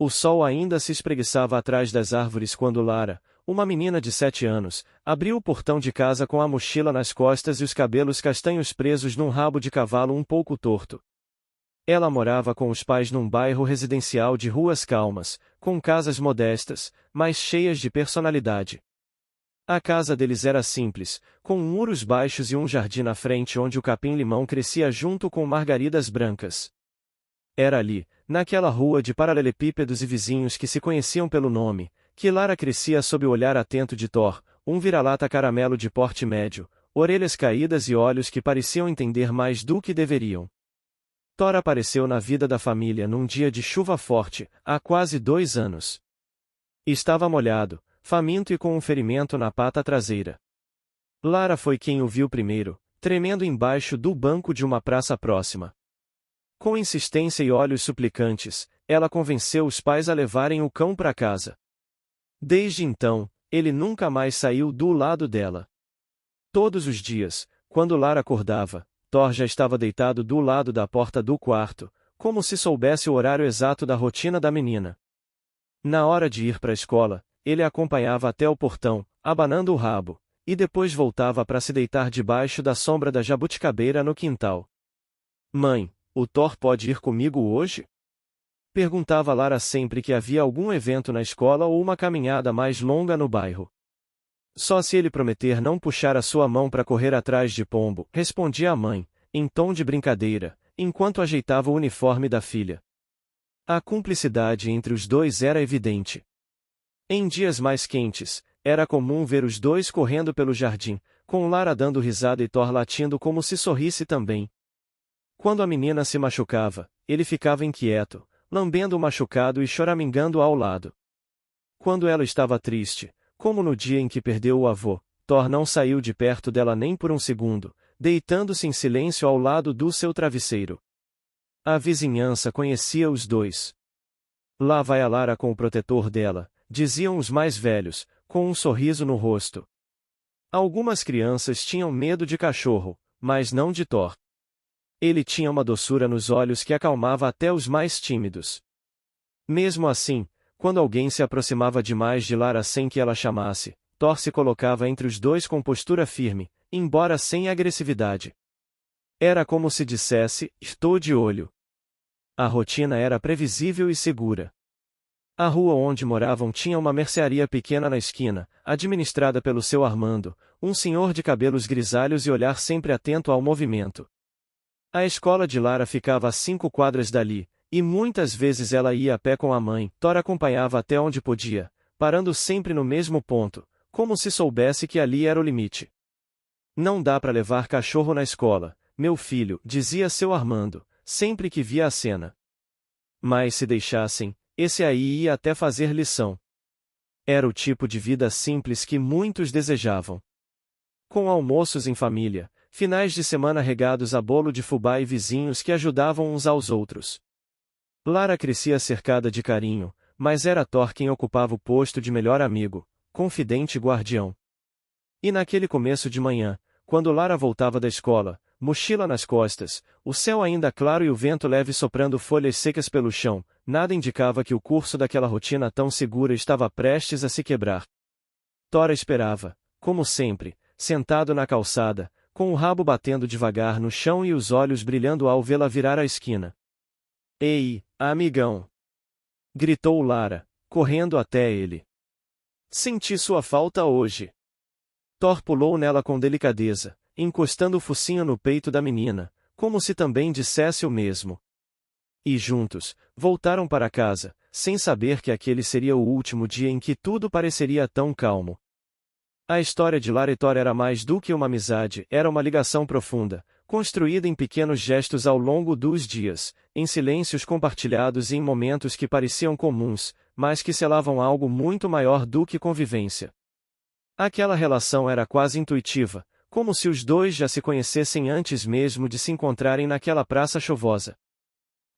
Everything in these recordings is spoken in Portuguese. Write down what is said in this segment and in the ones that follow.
O sol ainda se espreguiçava atrás das árvores quando Lara, uma menina de 7 anos, abriu o portão de casa com a mochila nas costas e os cabelos castanhos presos num rabo de cavalo um pouco torto. Ela morava com os pais num bairro residencial de ruas calmas, com casas modestas, mas cheias de personalidade. A casa deles era simples, com muros baixos e um jardim na frente onde o capim-limão crescia junto com margaridas brancas. Era ali, naquela rua de paralelepípedos e vizinhos que se conheciam pelo nome, que Lara crescia sob o olhar atento de Thor, um vira-lata caramelo de porte médio, orelhas caídas e olhos que pareciam entender mais do que deveriam. Thor apareceu na vida da família num dia de chuva forte, há quase 2 anos. Estava molhado, faminto e com um ferimento na pata traseira. Lara foi quem o viu primeiro, tremendo embaixo do banco de uma praça próxima. Com insistência e olhos suplicantes, ela convenceu os pais a levarem o cão para casa. Desde então, ele nunca mais saiu do lado dela. Todos os dias, quando Lara acordava, Thor já estava deitado do lado da porta do quarto, como se soubesse o horário exato da rotina da menina. Na hora de ir para a escola, ele a acompanhava até o portão, abanando o rabo, e depois voltava para se deitar debaixo da sombra da jabuticabeira no quintal. Mãe, o Thor pode ir comigo hoje? Perguntava Lara sempre que havia algum evento na escola ou uma caminhada mais longa no bairro. Só se ele prometer não puxar a sua mão para correr atrás de Pombo, respondia a mãe, em tom de brincadeira, enquanto ajeitava o uniforme da filha. A cumplicidade entre os dois era evidente. Em dias mais quentes, era comum ver os dois correndo pelo jardim, com Lara dando risada e Thor latindo como se sorrisse também. Quando a menina se machucava, ele ficava inquieto, lambendo o machucado e choramingando ao lado. Quando ela estava triste, como no dia em que perdeu o avô, Thor não saiu de perto dela nem por um segundo, deitando-se em silêncio ao lado do seu travesseiro. A vizinhança conhecia os dois. Lá vai a Lara com o protetor dela, diziam os mais velhos, com um sorriso no rosto. Algumas crianças tinham medo de cachorro, mas não de Thor. Ele tinha uma doçura nos olhos que acalmava até os mais tímidos. Mesmo assim, quando alguém se aproximava demais de Lara sem que ela chamasse, Thor se colocava entre os dois com postura firme, embora sem agressividade. Era como se dissesse, estou de olho. A rotina era previsível e segura. A rua onde moravam tinha uma mercearia pequena na esquina, administrada pelo seu Armando, um senhor de cabelos grisalhos e olhar sempre atento ao movimento. A escola de Lara ficava a 5 quadras dali, e muitas vezes ela ia a pé com a mãe. Thor acompanhava até onde podia, parando sempre no mesmo ponto, como se soubesse que ali era o limite. Não dá para levar cachorro na escola, meu filho, dizia seu Armando, sempre que via a cena. Mas se deixassem, esse aí ia até fazer lição. Era o tipo de vida simples que muitos desejavam. Com almoços em família, finais de semana regados a bolo de fubá e vizinhos que ajudavam uns aos outros. Lara crescia cercada de carinho, mas era Thor quem ocupava o posto de melhor amigo, confidente e guardião. E naquele começo de manhã, quando Lara voltava da escola, mochila nas costas, o céu ainda claro e o vento leve soprando folhas secas pelo chão, nada indicava que o curso daquela rotina tão segura estava prestes a se quebrar. Thor esperava, como sempre, sentado na calçada, com o rabo batendo devagar no chão e os olhos brilhando ao vê-la virar a esquina. Ei, amigão! Gritou Lara, correndo até ele. Senti sua falta hoje. Thor pulou nela com delicadeza, encostando o focinho no peito da menina, como se também dissesse o mesmo. E juntos, voltaram para casa, sem saber que aquele seria o último dia em que tudo pareceria tão calmo. A história de Lara e Thor era mais do que uma amizade, era uma ligação profunda, construída em pequenos gestos ao longo dos dias, em silêncios compartilhados e em momentos que pareciam comuns, mas que selavam algo muito maior do que convivência. Aquela relação era quase intuitiva, como se os dois já se conhecessem antes mesmo de se encontrarem naquela praça chuvosa.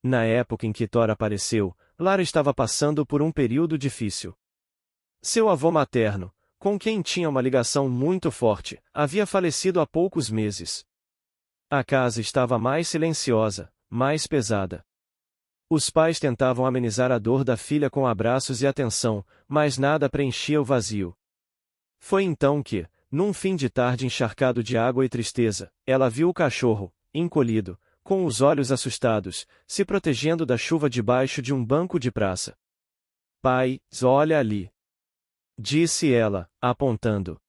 Na época em que Thor apareceu, Lara estava passando por um período difícil. Seu avô materno, com quem tinha uma ligação muito forte, havia falecido há poucos meses. A casa estava mais silenciosa, mais pesada. Os pais tentavam amenizar a dor da filha com abraços e atenção, mas nada preenchia o vazio. Foi então que, num fim de tarde encharcado de água e tristeza, ela viu o cachorro, encolhido, com os olhos assustados, se protegendo da chuva debaixo de um banco de praça. Pai, olha ali. Disse ela, apontando.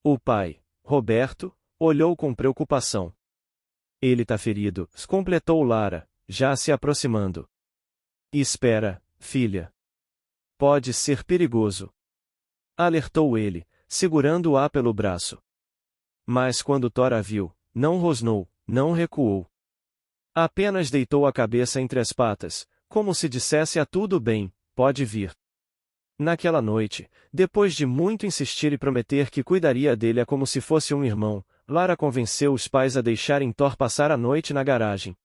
O pai, Roberto, olhou com preocupação. Ele tá ferido, completou Lara, já se aproximando. Espera, filha. Pode ser perigoso. Alertou ele, segurando-a pelo braço. Mas quando Thor a viu, não rosnou, não recuou. Apenas deitou a cabeça entre as patas, como se dissesse a tudo bem, pode vir. Naquela noite, depois de muito insistir e prometer que cuidaria dele como se fosse um irmão, Lara convenceu os pais a deixarem Thor passar a noite na garagem.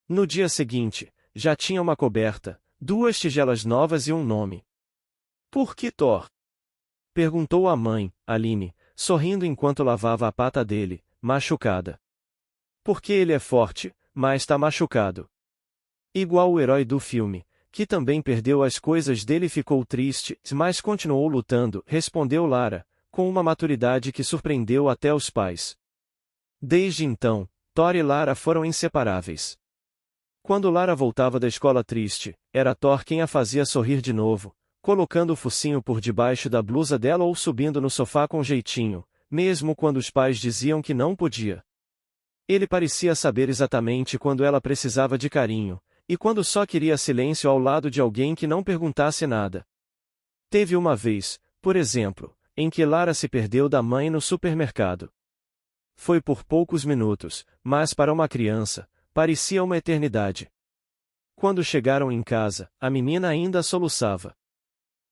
No dia seguinte, já tinha uma coberta, 2 tigelas novas e um nome. Por que Thor? Perguntou a mãe, Aline, sorrindo enquanto lavava a pata dele, machucada. Porque ele é forte, mas tá machucado. Igual o herói do filme, que também perdeu as coisas dele e ficou triste, mas continuou lutando, respondeu Lara, com uma maturidade que surpreendeu até os pais. Desde então, Thor e Lara foram inseparáveis. Quando Lara voltava da escola triste, era Thor quem a fazia sorrir de novo, colocando o focinho por debaixo da blusa dela ou subindo no sofá com jeitinho, mesmo quando os pais diziam que não podia. Ele parecia saber exatamente quando ela precisava de carinho, e quando só queria silêncio ao lado de alguém que não perguntasse nada. Teve uma vez, por exemplo, em que Lara se perdeu da mãe no supermercado. Foi por poucos minutos, mas para uma criança, parecia uma eternidade. Quando chegaram em casa, a menina ainda soluçava.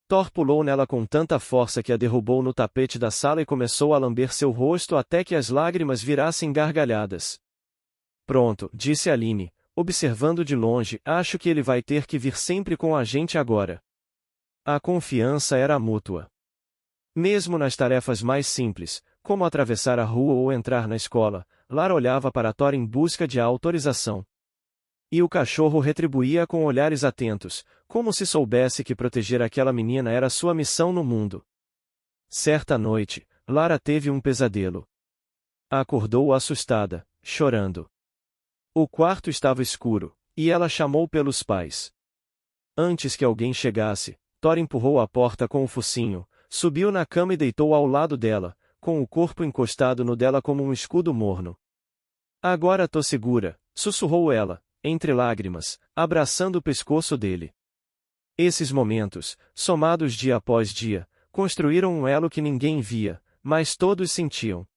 Thor pulou nela com tanta força que a derrubou no tapete da sala e começou a lamber seu rosto até que as lágrimas virassem gargalhadas. Pronto, disse Aline, observando de longe, acho que ele vai ter que vir sempre com a gente agora. A confiança era mútua. Mesmo nas tarefas mais simples, como atravessar a rua ou entrar na escola, Lara olhava para Thor em busca de autorização. E o cachorro retribuía com olhares atentos, como se soubesse que proteger aquela menina era sua missão no mundo. Certa noite, Lara teve um pesadelo. Acordou assustada, chorando. O quarto estava escuro, e ela chamou pelos pais. Antes que alguém chegasse, Thor empurrou a porta com o focinho, subiu na cama e deitou ao lado dela, com o corpo encostado no dela como um escudo morno. Agora tô segura, sussurrou ela, entre lágrimas, abraçando o pescoço dele. Esses momentos, somados dia após dia, construíram um elo que ninguém via, mas todos sentiam.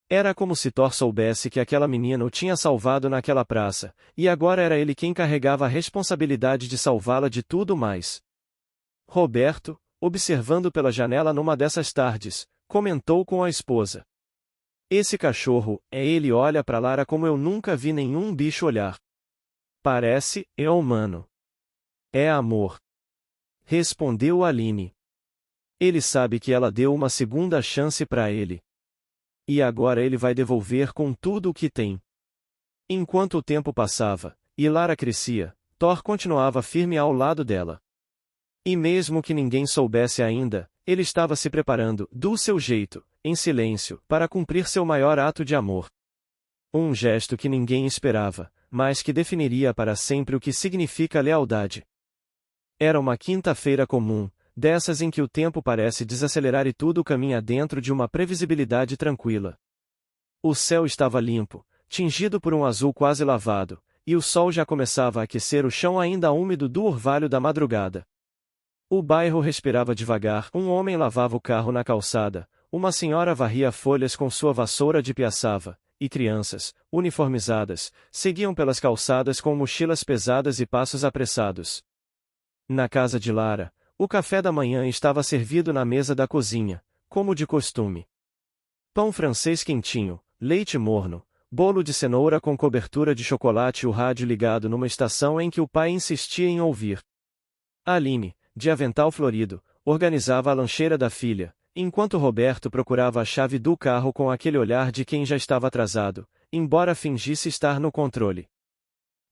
Era como se Thor soubesse que aquela menina o tinha salvado naquela praça, e agora era ele quem carregava a responsabilidade de salvá-la de tudo mais. Roberto, observando pela janela numa dessas tardes, comentou com a esposa. Esse cachorro, ele olha para Lara como eu nunca vi nenhum bicho olhar. Parece, é humano. É amor. Respondeu Aline. Ele sabe que ela deu uma segunda chance para ele. E agora ele vai devolver com tudo o que tem. Enquanto o tempo passava, e Lara crescia, Thor continuava firme ao lado dela. E mesmo que ninguém soubesse ainda, ele estava se preparando, do seu jeito, em silêncio, para cumprir seu maior ato de amor. Um gesto que ninguém esperava, mas que definiria para sempre o que significa lealdade. Era uma quinta-feira comum, dessas em que o tempo parece desacelerar e tudo caminha dentro de uma previsibilidade tranquila. O céu estava limpo, tingido por um azul quase lavado, e o sol já começava a aquecer o chão ainda úmido do orvalho da madrugada. O bairro respirava devagar, um homem lavava o carro na calçada, uma senhora varria folhas com sua vassoura de piaçava, e crianças, uniformizadas, seguiam pelas calçadas com mochilas pesadas e passos apressados. Na casa de Lara, o café da manhã estava servido na mesa da cozinha, como de costume. Pão francês quentinho, leite morno, bolo de cenoura com cobertura de chocolate e o rádio ligado numa estação em que o pai insistia em ouvir. Aline, de avental florido, organizava a lancheira da filha, enquanto Roberto procurava a chave do carro com aquele olhar de quem já estava atrasado, embora fingisse estar no controle.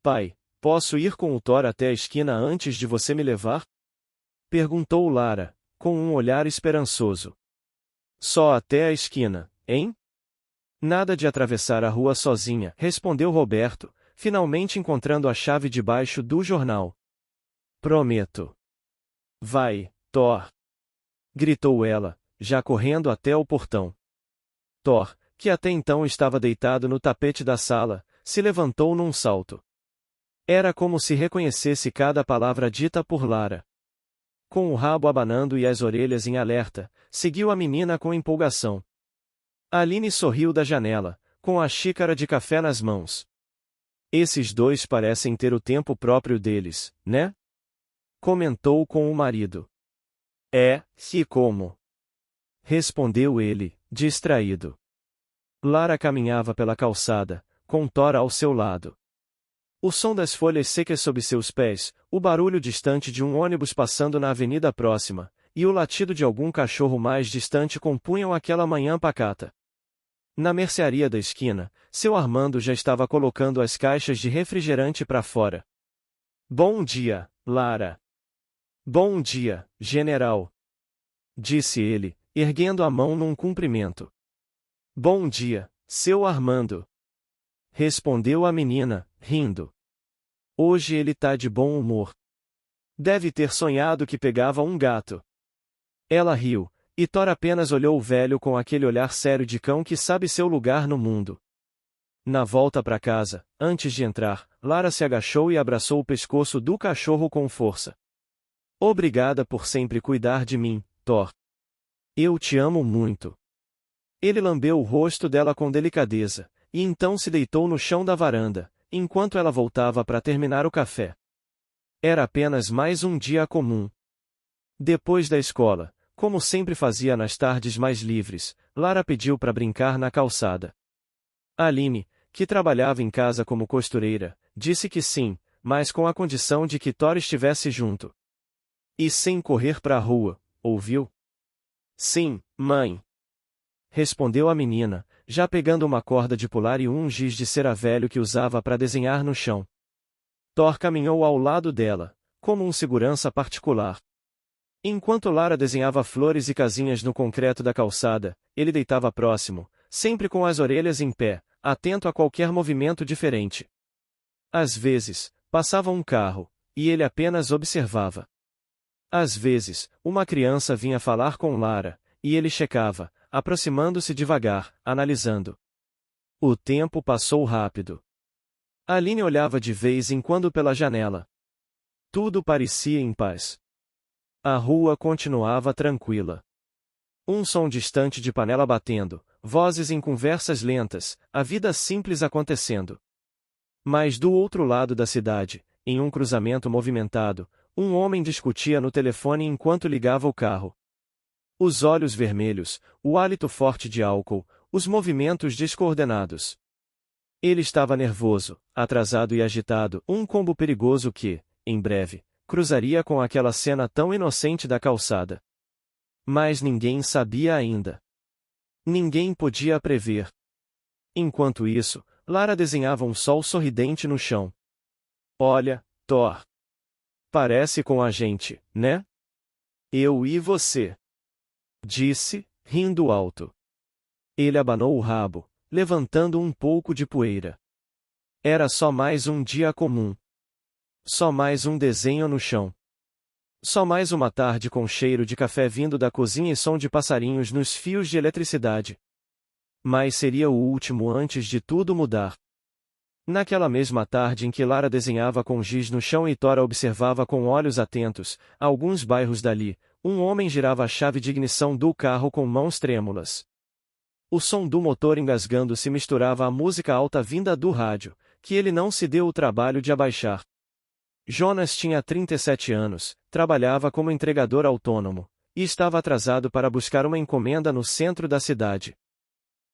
Pai, Posso ir com o Thor até a esquina antes de você me levar? Perguntou Lara, com um olhar esperançoso. Só até a esquina, hein? Nada de atravessar a rua sozinha, respondeu Roberto, finalmente encontrando a chave debaixo do jornal. Prometo. Vai, Thor! Gritou ela, já correndo até o portão. Thor, que até então estava deitado no tapete da sala, se levantou num salto. Era como se reconhecesse cada palavra dita por Lara. Com o rabo abanando e as orelhas em alerta, seguiu a menina com empolgação. Aline sorriu da janela, com a xícara de café nas mãos. Esses dois parecem ter o tempo próprio deles, né? Comentou com o marido. É, e como? Respondeu ele, distraído. Lara caminhava pela calçada, com Thor ao seu lado. O som das folhas secas sob seus pés, o barulho distante de um ônibus passando na avenida próxima, e o latido de algum cachorro mais distante compunham aquela manhã pacata. Na mercearia da esquina, seu Armando já estava colocando as caixas de refrigerante para fora. Bom dia, Lara. Bom dia, general. Disse ele, erguendo a mão num cumprimento. Bom dia, seu Armando. Respondeu a menina, rindo. Hoje ele tá de bom humor. Deve ter sonhado que pegava um gato. Ela riu, e Thor apenas olhou o velho com aquele olhar sério de cão que sabe seu lugar no mundo. Na volta para casa, antes de entrar, Lara se agachou e abraçou o pescoço do cachorro com força. Obrigada por sempre cuidar de mim, Thor. Eu te amo muito. Ele lambeu o rosto dela com delicadeza, e então se deitou no chão da varanda, enquanto ela voltava para terminar o café. Era apenas mais um dia comum. Depois da escola, como sempre fazia nas tardes mais livres, Lara pediu para brincar na calçada. Aline, que trabalhava em casa como costureira, disse que sim, mas com a condição de que Thor estivesse junto. E sem correr para a rua, ouviu? Sim, mãe. Respondeu a menina, já pegando uma corda de pular e um giz de cera velho que usava para desenhar no chão. Thor caminhou ao lado dela, como um segurança particular. Enquanto Lara desenhava flores e casinhas no concreto da calçada, ele deitava próximo, sempre com as orelhas em pé, atento a qualquer movimento diferente. Às vezes, passava um carro, e ele apenas observava. Às vezes, uma criança vinha falar com Lara, e ele checava, aproximando-se devagar, analisando. O tempo passou rápido. Aline olhava de vez em quando pela janela. Tudo parecia em paz. A rua continuava tranquila. Um som distante de panela batendo, vozes em conversas lentas, a vida simples acontecendo. Mas do outro lado da cidade, em um cruzamento movimentado, um homem discutia no telefone enquanto ligava o carro. Os olhos vermelhos, o hálito forte de álcool, os movimentos descoordenados. Ele estava nervoso, atrasado e agitado, um combo perigoso que, em breve, cruzaria com aquela cena tão inocente da calçada. Mas ninguém sabia ainda. Ninguém podia prever. Enquanto isso, Lara desenhava um sol sorridente no chão. Olha, Thor. Parece com a gente, né? Eu e você. Disse, rindo alto. Ele abanou o rabo, levantando um pouco de poeira. Era só mais um dia comum. Só mais um desenho no chão. Só mais uma tarde com cheiro de café vindo da cozinha e som de passarinhos nos fios de eletricidade. Mas seria o último antes de tudo mudar. Naquela mesma tarde em que Lara desenhava com giz no chão e Thor observava com olhos atentos, a alguns bairros dali, um homem girava a chave de ignição do carro com mãos trêmulas. O som do motor engasgando se misturava à música alta vinda do rádio, que ele não se deu o trabalho de abaixar. Jonas tinha 37 anos, trabalhava como entregador autônomo, e estava atrasado para buscar uma encomenda no centro da cidade.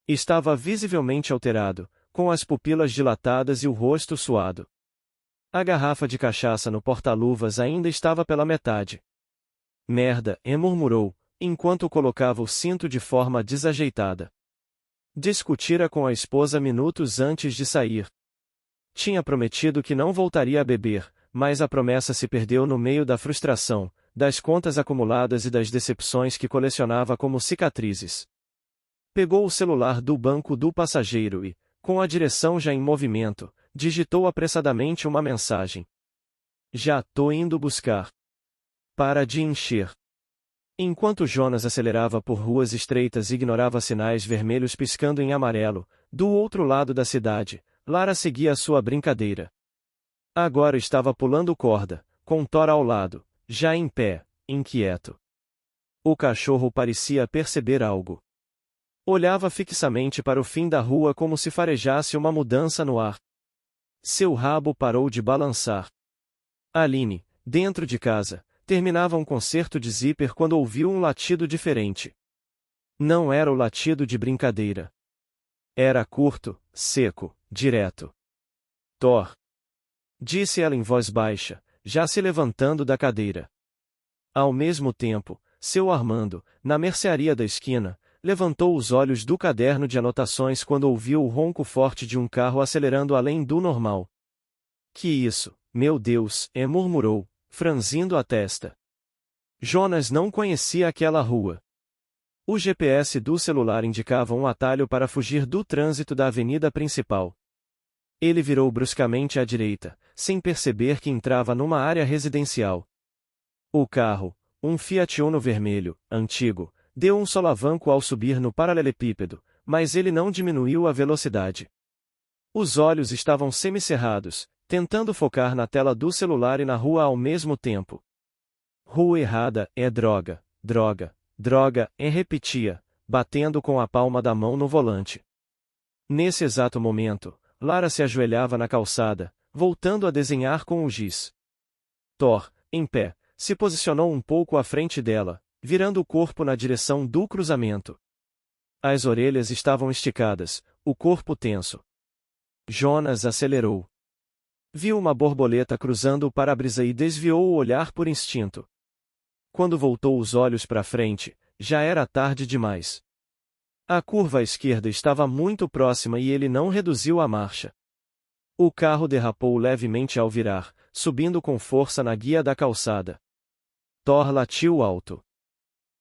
Estava visivelmente alterado, com as pupilas dilatadas e o rosto suado. A garrafa de cachaça no porta-luvas ainda estava pela metade. Merda, murmurou, enquanto colocava o cinto de forma desajeitada. Discutira com a esposa minutos antes de sair. Tinha prometido que não voltaria a beber, mas a promessa se perdeu no meio da frustração, das contas acumuladas e das decepções que colecionava como cicatrizes. Pegou o celular do banco do passageiro e, com a direção já em movimento, digitou apressadamente uma mensagem. Já tô indo buscar. Para de encher. Enquanto Jonas acelerava por ruas estreitas e ignorava sinais vermelhos piscando em amarelo, do outro lado da cidade, Lara seguia sua brincadeira. Agora estava pulando corda, com Thor ao lado, já em pé, inquieto. O cachorro parecia perceber algo. Olhava fixamente para o fim da rua como se farejasse uma mudança no ar. Seu rabo parou de balançar. Aline, dentro de casa, terminava um concerto de zíper quando ouviu um latido diferente. Não era o latido de brincadeira. Era curto, seco, direto. Thor. Disse ela em voz baixa, já se levantando da cadeira. Ao mesmo tempo, seu Armando, na mercearia da esquina, levantou os olhos do caderno de anotações quando ouviu o ronco forte de um carro acelerando além do normal. Que isso, meu Deus, murmurou, franzindo a testa. Jonas não conhecia aquela rua. O GPS do celular indicava um atalho para fugir do trânsito da avenida principal. Ele virou bruscamente à direita, sem perceber que entrava numa área residencial. O carro, um Fiat Uno vermelho, antigo, deu um solavanco ao subir no paralelepípedo, mas ele não diminuiu a velocidade. Os olhos estavam semicerrados, tentando focar na tela do celular e na rua ao mesmo tempo. Rua errada, droga, droga, droga, repetia, batendo com a palma da mão no volante. Nesse exato momento, Lara se ajoelhava na calçada, voltando a desenhar com o giz. Thor, em pé, se posicionou um pouco à frente dela, virando o corpo na direção do cruzamento. As orelhas estavam esticadas, o corpo tenso. Jonas acelerou. Viu uma borboleta cruzando o para-brisa e desviou o olhar por instinto. Quando voltou os olhos para frente, já era tarde demais. A curva à esquerda estava muito próxima e ele não reduziu a marcha. O carro derrapou levemente ao virar, subindo com força na guia da calçada. Thor latiu alto.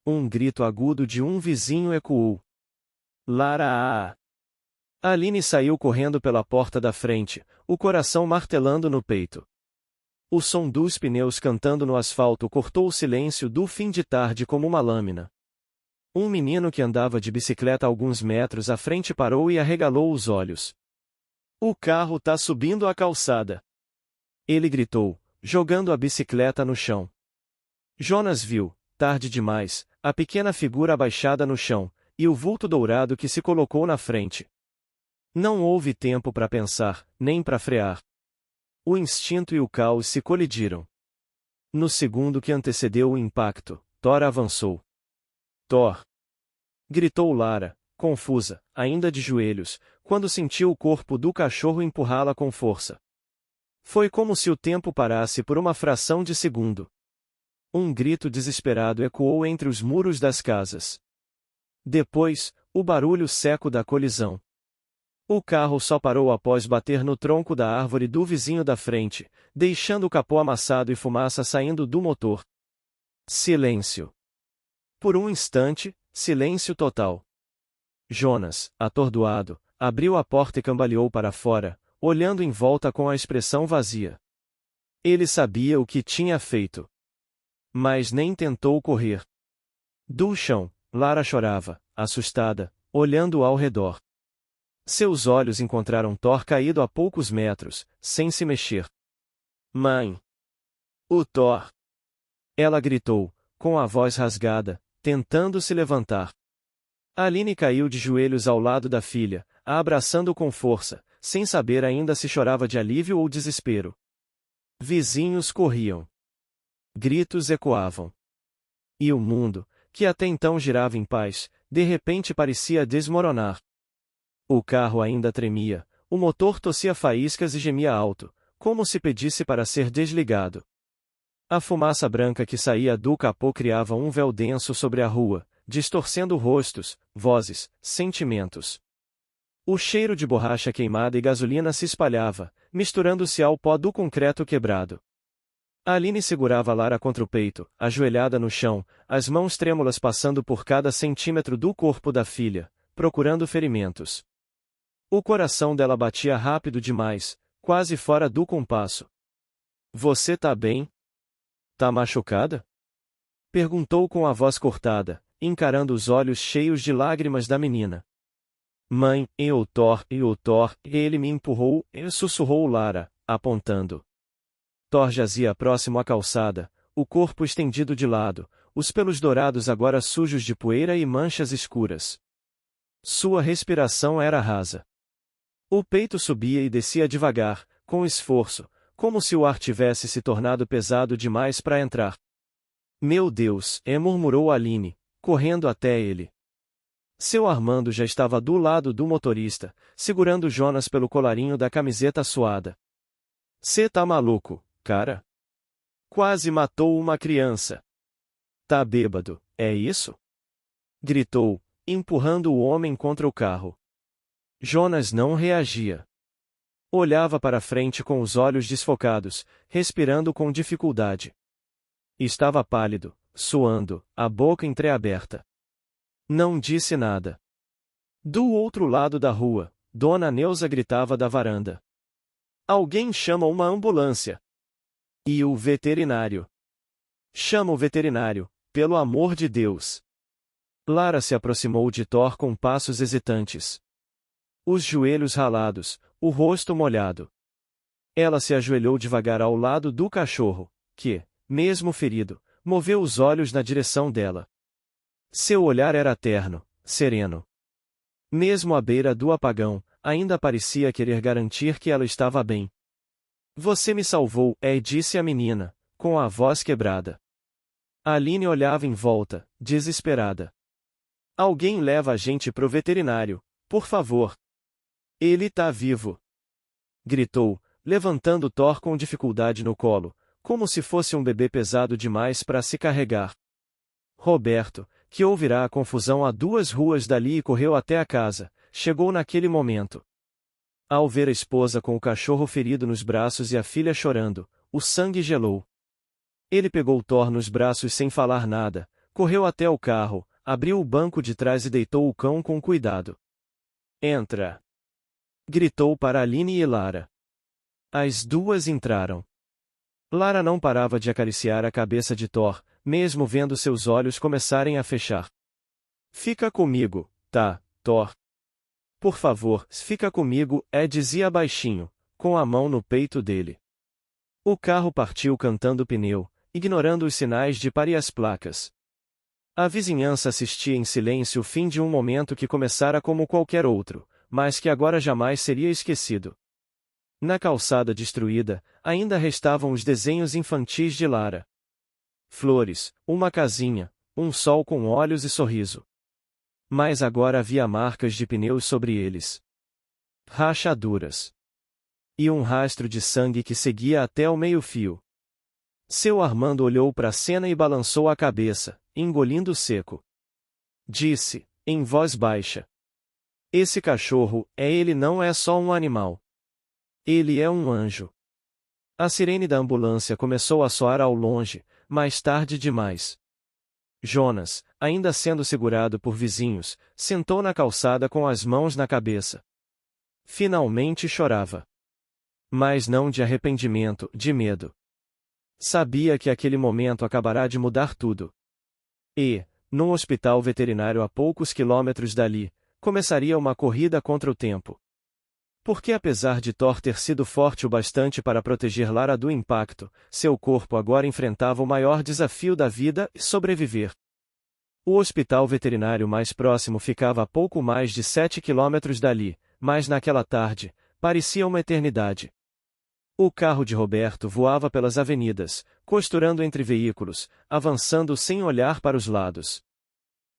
Um grito agudo de um vizinho ecoou. Lara! Aline saiu correndo pela porta da frente, o coração martelando no peito. O som dos pneus cantando no asfalto cortou o silêncio do fim de tarde como uma lâmina. Um menino que andava de bicicleta alguns metros à frente parou e arregalou os olhos. O carro tá subindo a calçada. Ele gritou, jogando a bicicleta no chão. Jonas viu, tarde demais, a pequena figura abaixada no chão, e o vulto dourado que se colocou na frente. Não houve tempo para pensar, nem para frear. O instinto e o caos se colidiram. No segundo que antecedeu o impacto, Thor avançou. Thor! Gritou Lara, confusa, ainda de joelhos, quando sentiu o corpo do cachorro empurrá-la com força. Foi como se o tempo parasse por uma fração de segundo. Um grito desesperado ecoou entre os muros das casas. Depois, o barulho seco da colisão. O carro só parou após bater no tronco da árvore do vizinho da frente, deixando o capô amassado e fumaça saindo do motor. Silêncio. Por um instante, silêncio total. Jonas, atordoado, abriu a porta e cambaleou para fora, olhando em volta com a expressão vazia. Ele sabia o que tinha feito. Mas nem tentou correr. Do chão, Lara chorava, assustada, olhando ao redor. Seus olhos encontraram Thor caído a poucos metros, sem se mexer. Mãe! O Thor! Ela gritou, com a voz rasgada, tentando se levantar. Aline caiu de joelhos ao lado da filha, a abraçando com força, sem saber ainda se chorava de alívio ou desespero. Vizinhos corriam. Gritos ecoavam. E o mundo, que até então girava em paz, de repente parecia desmoronar. O carro ainda tremia, o motor tossia faíscas e gemia alto, como se pedisse para ser desligado. A fumaça branca que saía do capô criava um véu denso sobre a rua, distorcendo rostos, vozes, sentimentos. O cheiro de borracha queimada e gasolina se espalhava, misturando-se ao pó do concreto quebrado. Aline segurava Lara contra o peito, ajoelhada no chão, as mãos trêmulas passando por cada centímetro do corpo da filha, procurando ferimentos. O coração dela batia rápido demais, quase fora do compasso. Você tá bem? Tá machucada? Perguntou com a voz cortada, encarando os olhos cheios de lágrimas da menina. Mãe, Thor, ele me empurrou, sussurrou Lara, apontando. Thor jazia próximo à calçada, o corpo estendido de lado, os pelos dourados agora sujos de poeira e manchas escuras. Sua respiração era rasa. O peito subia e descia devagar, com esforço, como se o ar tivesse se tornado pesado demais para entrar. Meu Deus, murmurou Aline, correndo até ele. Seu Armando já estava do lado do motorista, segurando Jonas pelo colarinho da camiseta suada. Cê tá maluco, cara? Quase matou uma criança. Tá bêbado, é isso? Gritou, empurrando o homem contra o carro. Jonas não reagia. Olhava para frente com os olhos desfocados, respirando com dificuldade. Estava pálido, suando, a boca entreaberta. Não disse nada. Do outro lado da rua, Dona Neuza gritava da varanda. Alguém chama uma ambulância. E o veterinário? Chama o veterinário, pelo amor de Deus. Lara se aproximou de Thor com passos hesitantes. Os joelhos ralados, o rosto molhado. Ela se ajoelhou devagar ao lado do cachorro, que, mesmo ferido, moveu os olhos na direção dela. Seu olhar era terno, sereno. Mesmo à beira do apagão, ainda parecia querer garantir que ela estava bem. Você me salvou, disse a menina, com a voz quebrada. Aline olhava em volta, desesperada. Alguém leva a gente pro veterinário, por favor. Ele tá vivo. Gritou, levantando Thor com dificuldade no colo, como se fosse um bebê pesado demais para se carregar. Roberto, que ouvirá a confusão a 2 ruas dali e correu até a casa, chegou naquele momento. Ao ver a esposa com o cachorro ferido nos braços e a filha chorando, o sangue gelou. Ele pegou Thor nos braços sem falar nada, correu até o carro, abriu o banco de trás e deitou o cão com cuidado. Entra! Gritou para Aline e Lara. As duas entraram. Lara não parava de acariciar a cabeça de Thor, mesmo vendo seus olhos começarem a fechar. Fica comigo, tá, Thor? Por favor, fica comigo, dizia baixinho, com a mão no peito dele. O carro partiu cantando pneu, ignorando os sinais de pare e as placas. A vizinhança assistia em silêncio o fim de um momento que começara como qualquer outro, mas que agora jamais seria esquecido. Na calçada destruída, ainda restavam os desenhos infantis de Lara. Flores, uma casinha, um sol com olhos e sorriso. Mas agora havia marcas de pneus sobre eles. Rachaduras. E um rastro de sangue que seguia até o meio-fio. Seu Armando olhou para a cena e balançou a cabeça, engolindo seco. Disse, em voz baixa. Esse cachorro, ele não é só um animal. Ele é um anjo. A sirene da ambulância começou a soar ao longe, mais tarde demais. Jonas, ainda sendo segurado por vizinhos, sentou na calçada com as mãos na cabeça. Finalmente chorava. Mas não de arrependimento, de medo. Sabia que aquele momento acabará de mudar tudo. E, num hospital veterinário a poucos quilômetros dali, começaria uma corrida contra o tempo. Porque apesar de Thor ter sido forte o bastante para proteger Lara do impacto, seu corpo agora enfrentava o maior desafio da vida, sobreviver. O hospital veterinário mais próximo ficava a pouco mais de 7 quilômetros dali, mas naquela tarde, parecia uma eternidade. O carro de Roberto voava pelas avenidas, costurando entre veículos, avançando sem olhar para os lados.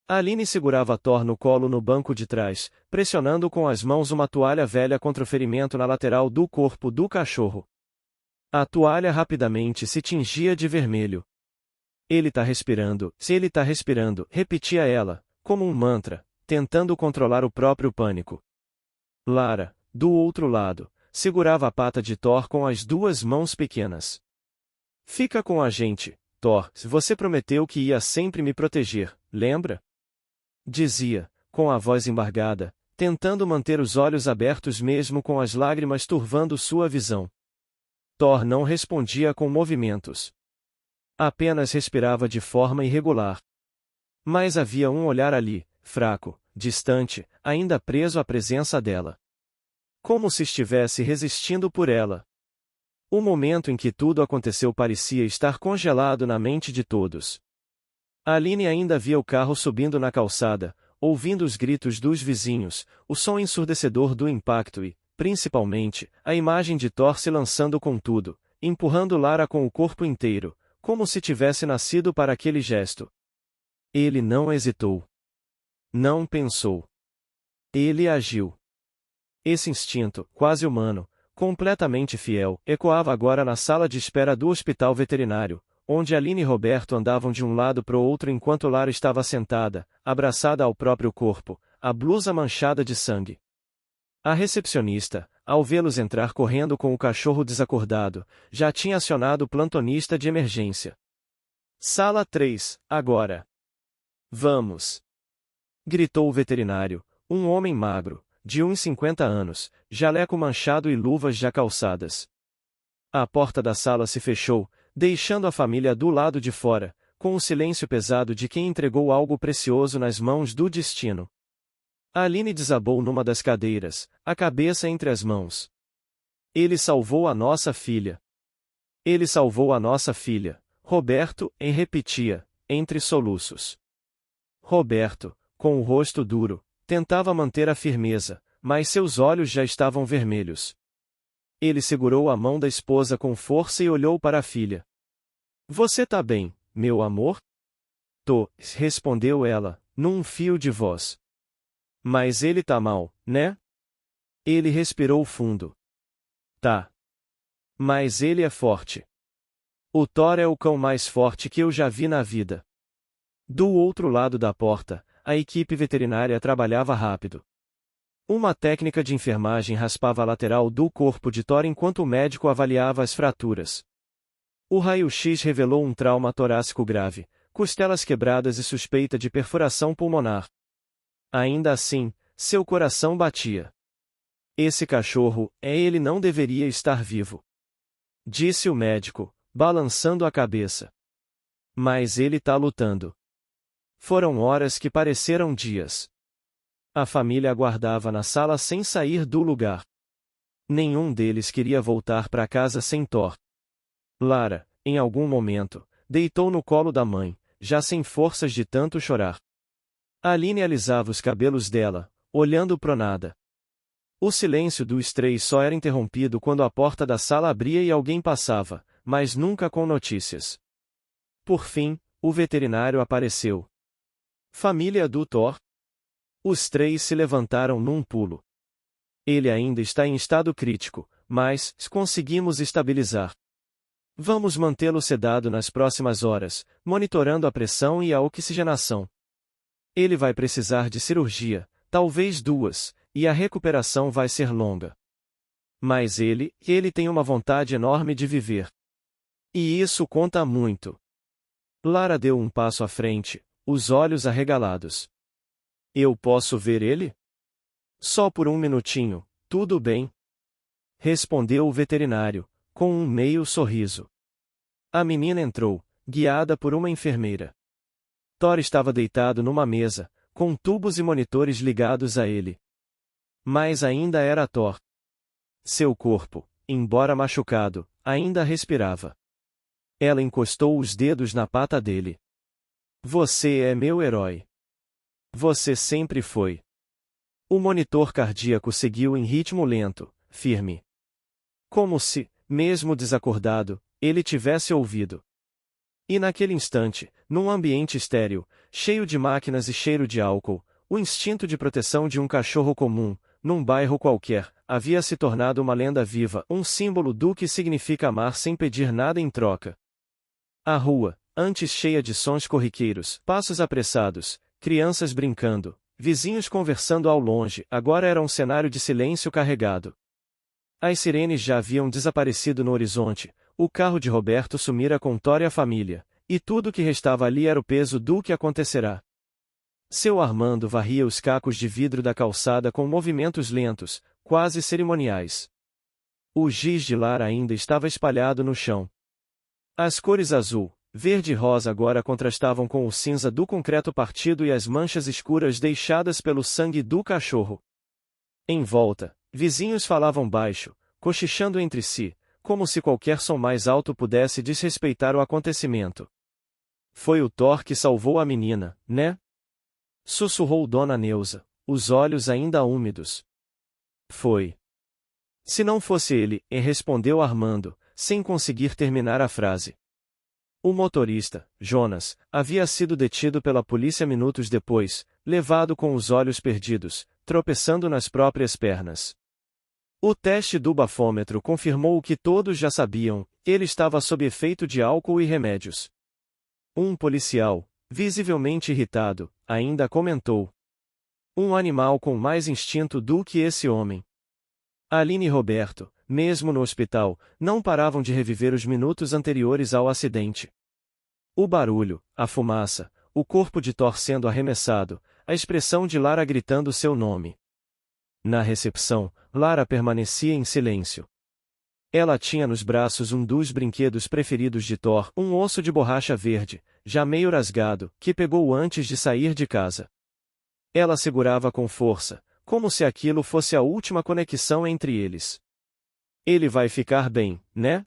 Aline segurava Thor no colo no banco de trás, pressionando com as mãos uma toalha velha contra o ferimento na lateral do corpo do cachorro. A toalha rapidamente se tingia de vermelho. Ele tá respirando, se ele tá respirando, repetia ela, como um mantra, tentando controlar o próprio pânico. Lara, do outro lado, segurava a pata de Thor com as duas mãos pequenas. Fica com a gente, Thor, você prometeu que ia sempre me proteger, lembra? Dizia, com a voz embargada, tentando manter os olhos abertos mesmo com as lágrimas turvando sua visão. Thor não respondia com movimentos. Apenas respirava de forma irregular. Mas havia um olhar ali, fraco, distante, ainda preso à presença dela. Como se estivesse resistindo por ela. O momento em que tudo aconteceu parecia estar congelado na mente de todos. Aline ainda via o carro subindo na calçada, ouvindo os gritos dos vizinhos, o som ensurdecedor do impacto e, principalmente, a imagem de Thor se lançando com tudo, empurrando Lara com o corpo inteiro, como se tivesse nascido para aquele gesto. Ele não hesitou. Não pensou. Ele agiu. Esse instinto, quase humano, completamente fiel, ecoava agora na sala de espera do hospital veterinário, onde Aline e Roberto andavam de um lado para o outro enquanto Lara estava sentada, abraçada ao próprio corpo, a blusa manchada de sangue. A recepcionista, ao vê-los entrar correndo com o cachorro desacordado, já tinha acionado o plantonista de emergência. Sala 3, agora. Vamos! Gritou o veterinário, um homem magro, de uns 50 anos, jaleco manchado e luvas já calçadas. A porta da sala se fechou, deixando a família do lado de fora, com o silêncio pesado de quem entregou algo precioso nas mãos do destino. Aline desabou numa das cadeiras, a cabeça entre as mãos. Ele salvou a nossa filha. Ele salvou a nossa filha, Roberto, repetia, entre soluços. Roberto, com o rosto duro, tentava manter a firmeza, mas seus olhos já estavam vermelhos. Ele segurou a mão da esposa com força e olhou para a filha. Você tá bem, meu amor? Tô, respondeu ela, num fio de voz. Mas ele tá mal, né? Ele respirou fundo. Tá. Mas ele é forte. O Thor é o cão mais forte que eu já vi na vida. Do outro lado da porta, a equipe veterinária trabalhava rápido. Uma técnica de enfermagem raspava a lateral do corpo de Thor enquanto o médico avaliava as fraturas. O raio-x revelou um trauma torácico grave, costelas quebradas e suspeita de perfuração pulmonar. Ainda assim, seu coração batia. Esse cachorro, ele não deveria estar vivo. Disse o médico, balançando a cabeça. Mas ele tá lutando. Foram horas que pareceram dias. A família aguardava na sala sem sair do lugar. Nenhum deles queria voltar para casa sem Thor. Lara, em algum momento, deitou no colo da mãe, já sem forças de tanto chorar. Aline alisava os cabelos dela, olhando pro nada. O silêncio dos três só era interrompido quando a porta da sala abria e alguém passava, mas nunca com notícias. Por fim, o veterinário apareceu. Família do Thor? Os três se levantaram num pulo. Ele ainda está em estado crítico, mas conseguimos estabilizar. Vamos mantê-lo sedado nas próximas horas, monitorando a pressão e a oxigenação. Ele vai precisar de cirurgia, talvez 2, e a recuperação vai ser longa. Mas ele tem uma vontade enorme de viver. E isso conta muito. Lara deu um passo à frente, os olhos arregalados. Eu posso ver ele? Só por um minutinho, tudo bem? Respondeu o veterinário, com um meio sorriso. A menina entrou, guiada por uma enfermeira. Thor estava deitado numa mesa, com tubos e monitores ligados a ele. Mas ainda era Thor. Seu corpo, embora machucado, ainda respirava. Ela encostou os dedos na pata dele. Você é meu herói. Você sempre foi. O monitor cardíaco seguiu em ritmo lento, firme. Como se, mesmo desacordado, ele tivesse ouvido. E naquele instante, num ambiente estéril, cheio de máquinas e cheiro de álcool, o instinto de proteção de um cachorro comum, num bairro qualquer, havia se tornado uma lenda viva, um símbolo do que significa amar sem pedir nada em troca. A rua, antes cheia de sons corriqueiros, passos apressados, crianças brincando, vizinhos conversando ao longe, agora era um cenário de silêncio carregado. As sirenes já haviam desaparecido no horizonte, o carro de Roberto sumira com Thor e a família, e tudo o que restava ali era o peso do que acontecerá. Seu Armando varria os cacos de vidro da calçada com movimentos lentos, quase cerimoniais. O giz de Lara ainda estava espalhado no chão. As cores azul, verde e rosa agora contrastavam com o cinza do concreto partido e as manchas escuras deixadas pelo sangue do cachorro. Em volta, vizinhos falavam baixo, cochichando entre si, como se qualquer som mais alto pudesse desrespeitar o acontecimento. Foi o Thor que salvou a menina, né? Sussurrou Dona Neuza, os olhos ainda úmidos. Foi. Se não fosse ele, respondeu Armando, sem conseguir terminar a frase. O motorista, Jonas, havia sido detido pela polícia minutos depois, levado com os olhos perdidos, tropeçando nas próprias pernas. O teste do bafômetro confirmou o que todos já sabiam, ele estava sob efeito de álcool e remédios. Um policial, visivelmente irritado, ainda comentou. Um animal com mais instinto do que esse homem. Aline e Roberto, mesmo no hospital, não paravam de reviver os minutos anteriores ao acidente. O barulho, a fumaça, o corpo de Thor sendo arremessado, a expressão de Lara gritando seu nome. Na recepção, Lara permanecia em silêncio. Ela tinha nos braços um dos brinquedos preferidos de Thor, um osso de borracha verde, já meio rasgado, que pegou antes de sair de casa. Ela segurava com força, como se aquilo fosse a última conexão entre eles. Ele vai ficar bem, né?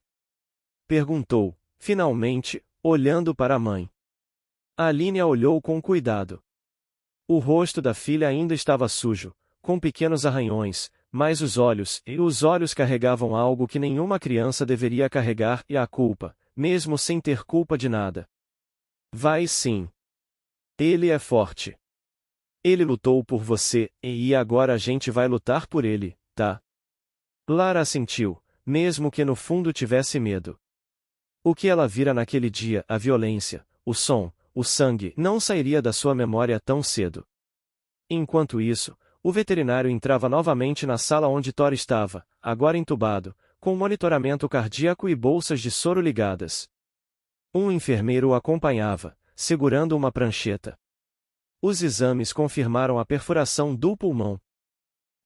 Perguntou, finalmente, olhando para a mãe. Aline a olhou com cuidado. O rosto da filha ainda estava sujo, com pequenos arranhões, mas os olhos carregavam algo que nenhuma criança deveria carregar, e a culpa, mesmo sem ter culpa de nada. Vai sim. Ele é forte. Ele lutou por você, e agora a gente vai lutar por ele, tá? Lara assentiu, mesmo que no fundo tivesse medo. O que ela vira naquele dia, a violência, o som, o sangue, não sairia da sua memória tão cedo. Enquanto isso, o veterinário entrava novamente na sala onde Thor estava, agora entubado, com monitoramento cardíaco e bolsas de soro ligadas. Um enfermeiro o acompanhava, segurando uma prancheta. Os exames confirmaram a perfuração do pulmão.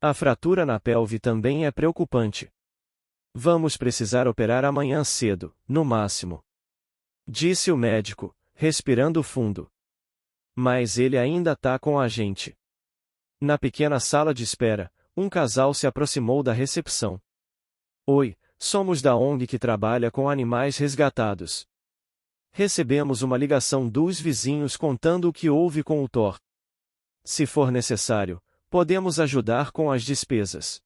A fratura na pelve também é preocupante. Vamos precisar operar amanhã cedo, no máximo. Disse o médico, respirando fundo. Mas ele ainda tá com a gente. Na pequena sala de espera, um casal se aproximou da recepção. Oi, somos da ONG que trabalha com animais resgatados. Recebemos uma ligação dos vizinhos contando o que houve com o Thor. Se for necessário, podemos ajudar com as despesas.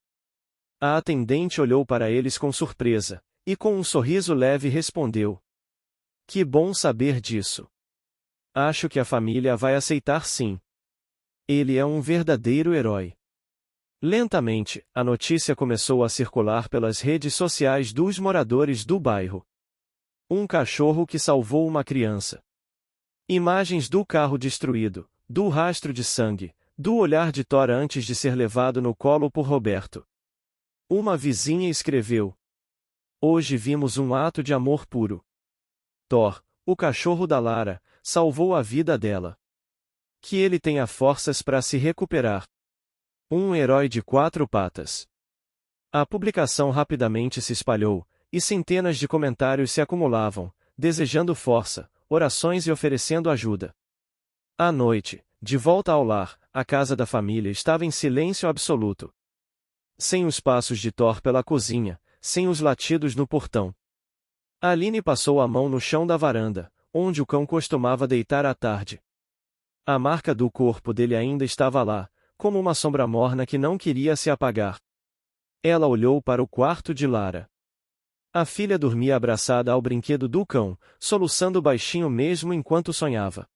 A atendente olhou para eles com surpresa, e com um sorriso leve respondeu. Que bom saber disso. Acho que a família vai aceitar sim. Ele é um verdadeiro herói. Lentamente, a notícia começou a circular pelas redes sociais dos moradores do bairro. Um cachorro que salvou uma criança. Imagens do carro destruído, do rastro de sangue, do olhar de Thor antes de ser levado no colo por Roberto. Uma vizinha escreveu. Hoje vimos um ato de amor puro. Thor, o cachorro da Lara, salvou a vida dela. Que ele tenha forças para se recuperar. Um herói de 4 patas. A publicação rapidamente se espalhou, e centenas de comentários se acumulavam, desejando força, orações e oferecendo ajuda. À noite, de volta ao lar, a casa da família estava em silêncio absoluto. Sem os passos de Thor pela cozinha, sem os latidos no portão. Aline passou a mão no chão da varanda, onde o cão costumava deitar à tarde. A marca do corpo dele ainda estava lá, como uma sombra morna que não queria se apagar. Ela olhou para o quarto de Lara. A filha dormia abraçada ao brinquedo do cão, soluçando baixinho mesmo enquanto sonhava.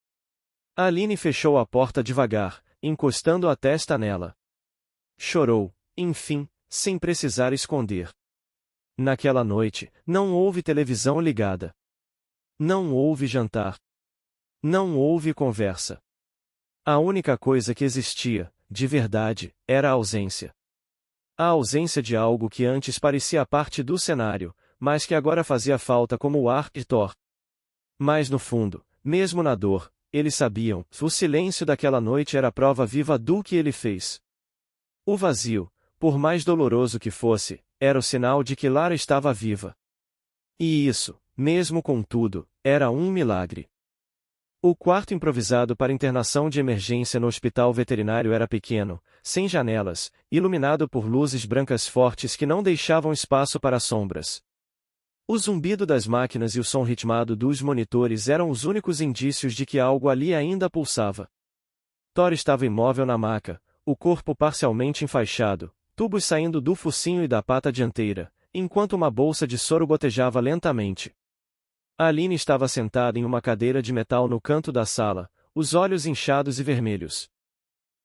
Aline fechou a porta devagar, encostando a testa nela. Chorou, enfim, sem precisar esconder. Naquela noite, não houve televisão ligada. Não houve jantar. Não houve conversa. A única coisa que existia, de verdade, era a ausência. A ausência de algo que antes parecia parte do cenário, mas que agora fazia falta como o ar e Thor. Mas no fundo, mesmo na dor, eles sabiam, o silêncio daquela noite era a prova viva do que ele fez. O vazio, por mais doloroso que fosse, era o sinal de que Lara estava viva. E isso, mesmo com tudo, era um milagre. O quarto improvisado para internação de emergência no hospital veterinário era pequeno, sem janelas, iluminado por luzes brancas fortes que não deixavam espaço para sombras. O zumbido das máquinas e o som ritmado dos monitores eram os únicos indícios de que algo ali ainda pulsava. Thor estava imóvel na maca, o corpo parcialmente enfaixado, tubos saindo do focinho e da pata dianteira, enquanto uma bolsa de soro gotejava lentamente. Aline estava sentada em uma cadeira de metal no canto da sala, os olhos inchados e vermelhos.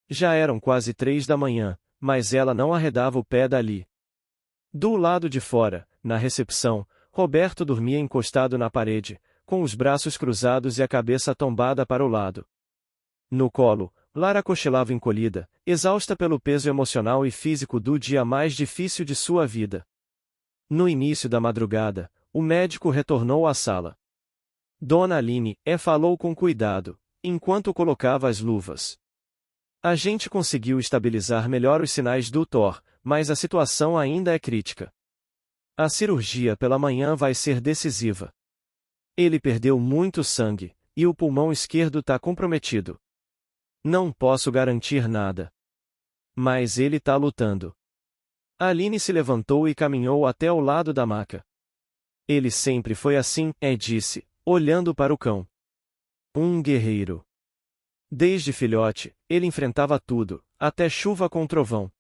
Já eram quase 3 da manhã, mas ela não arredava o pé dali. Do lado de fora, na recepção, Roberto dormia encostado na parede, com os braços cruzados e a cabeça tombada para o lado. No colo, Lara cochilava encolhida, exausta pelo peso emocional e físico do dia mais difícil de sua vida. No início da madrugada, o médico retornou à sala. Dona Aline falou com cuidado, enquanto colocava as luvas. A gente conseguiu estabilizar melhor os sinais do Thor, mas a situação ainda é crítica. A cirurgia pela manhã vai ser decisiva. Ele perdeu muito sangue, e o pulmão esquerdo está comprometido. Não posso garantir nada. Mas ele está lutando. Aline se levantou e caminhou até o lado da maca. Ele sempre foi assim, disse, olhando para o cão. Um guerreiro. Desde filhote, ele enfrentava tudo, até chuva com trovão.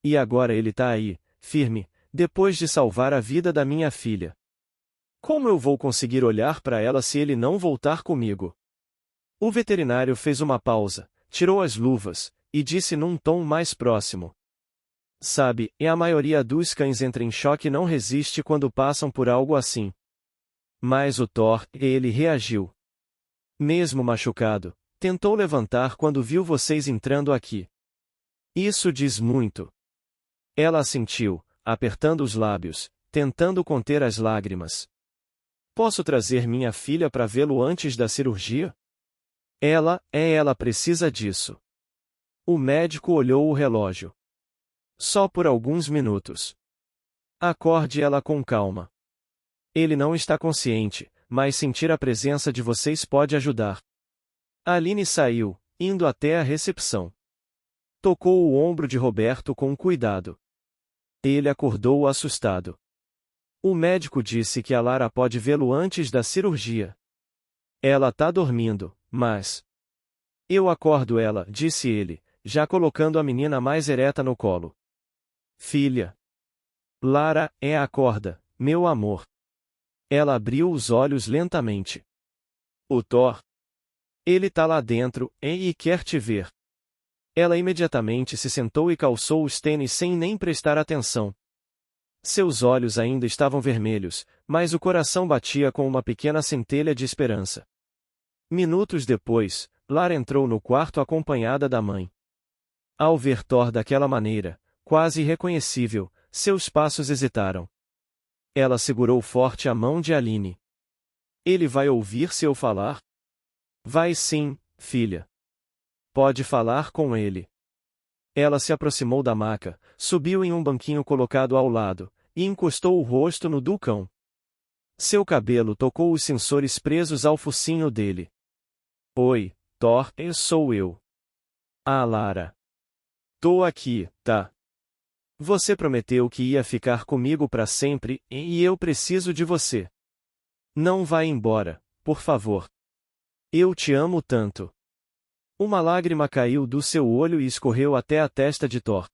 E agora ele tá aí, firme, depois de salvar a vida da minha filha. Como eu vou conseguir olhar para ela se ele não voltar comigo? O veterinário fez uma pausa, tirou as luvas, e disse num tom mais próximo. Sabe, a maioria dos cães entra em choque e não resiste quando passam por algo assim. Mas o Thor, ele reagiu. Mesmo machucado, tentou levantar quando viu vocês entrando aqui. Isso diz muito. Ela assentiu, apertando os lábios, tentando conter as lágrimas. Posso trazer minha filha para vê-lo antes da cirurgia? Ela precisa disso. O médico olhou o relógio. Só por alguns minutos. Acorde ela com calma. Ele não está consciente, mas sentir a presença de vocês pode ajudar. Aline saiu, indo até a recepção. Tocou o ombro de Roberto com cuidado. Ele acordou assustado. O médico disse que a Lara pode vê-lo antes da cirurgia. Ela tá dormindo, mas... Eu acordo ela, disse ele, já colocando a menina mais ereta no colo. Filha. Lara, acorda, meu amor. Ela abriu os olhos lentamente. O Thor. Ele tá lá dentro, e quer te ver. Ela imediatamente se sentou e calçou os tênis sem nem prestar atenção. Seus olhos ainda estavam vermelhos, mas o coração batia com uma pequena centelha de esperança. Minutos depois, Lara entrou no quarto acompanhada da mãe. Ao ver Thor daquela maneira, quase irreconhecível, seus passos hesitaram. Ela segurou forte a mão de Aline. Ele vai ouvir se eu falar? Vai sim, filha. Pode falar com ele. Ela se aproximou da maca, subiu em um banquinho colocado ao lado, e encostou o rosto no do cão. Seu cabelo tocou os sensores presos ao focinho dele. Oi, Thor, sou eu. Ah, Lara. Tô aqui, tá? Você prometeu que ia ficar comigo para sempre, e eu preciso de você. Não vá embora, por favor. Eu te amo tanto. Uma lágrima caiu do seu olho e escorreu até a testa de Thor.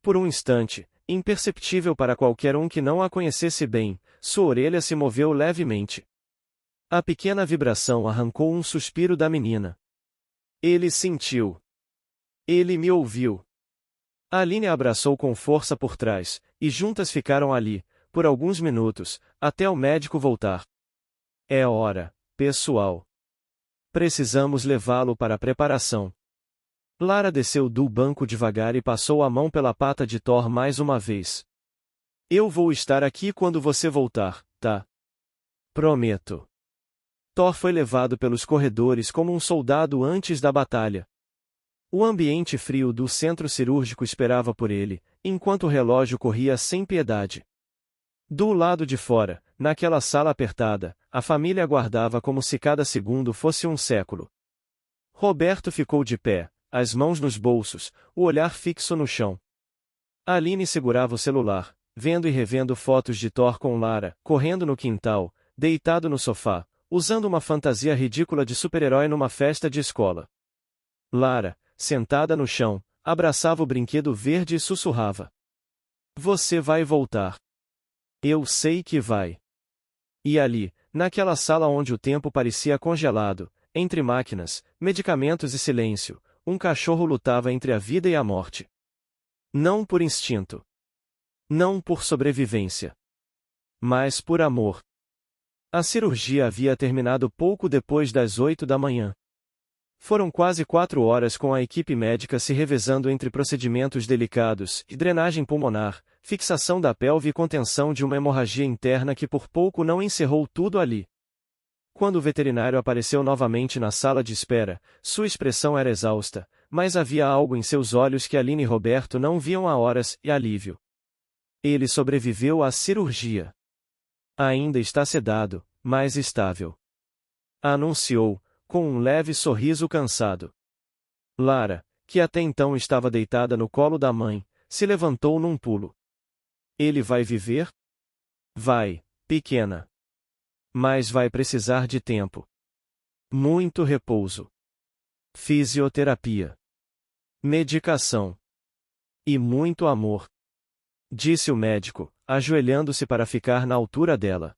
Por um instante, imperceptível para qualquer um que não a conhecesse bem, sua orelha se moveu levemente. A pequena vibração arrancou um suspiro da menina. Ele sentiu. Ele me ouviu. Aline a abraçou com força por trás, e juntas ficaram ali, por alguns minutos, até o médico voltar. É hora, pessoal. Precisamos levá-lo para a preparação. Lara desceu do banco devagar e passou a mão pela pata de Thor mais uma vez. Eu vou estar aqui quando você voltar, tá? Prometo. Thor foi levado pelos corredores como um soldado antes da batalha. O ambiente frio do centro cirúrgico esperava por ele, enquanto o relógio corria sem piedade. Do lado de fora, naquela sala apertada, a família aguardava como se cada segundo fosse um século. Roberto ficou de pé, as mãos nos bolsos, o olhar fixo no chão. Aline segurava o celular, vendo e revendo fotos de Thor com Lara, correndo no quintal, deitado no sofá, usando uma fantasia ridícula de super-herói numa festa de escola. Lara, sentada no chão, abraçava o brinquedo verde e sussurrava. Você vai voltar. Eu sei que vai. E ali, naquela sala onde o tempo parecia congelado, entre máquinas, medicamentos e silêncio, um cachorro lutava entre a vida e a morte. Não por instinto. Não por sobrevivência. Mas por amor. A cirurgia havia terminado pouco depois das 8 da manhã. Foram quase 4 horas com a equipe médica se revezando entre procedimentos delicados, drenagem pulmonar, fixação da pelve e contenção de uma hemorragia interna que por pouco não encerrou tudo ali. Quando o veterinário apareceu novamente na sala de espera, sua expressão era exausta, mas havia algo em seus olhos que Aline e Roberto não viam há horas, e alívio. Ele sobreviveu à cirurgia. Ainda está sedado, mas estável. Anunciou, com um leve sorriso cansado. Lara, que até então estava deitada no colo da mãe, se levantou num pulo. Ele vai viver? Vai, pequena. Mas vai precisar de tempo. Muito repouso. Fisioterapia. Medicação. E muito amor. Disse o médico, ajoelhando-se para ficar na altura dela.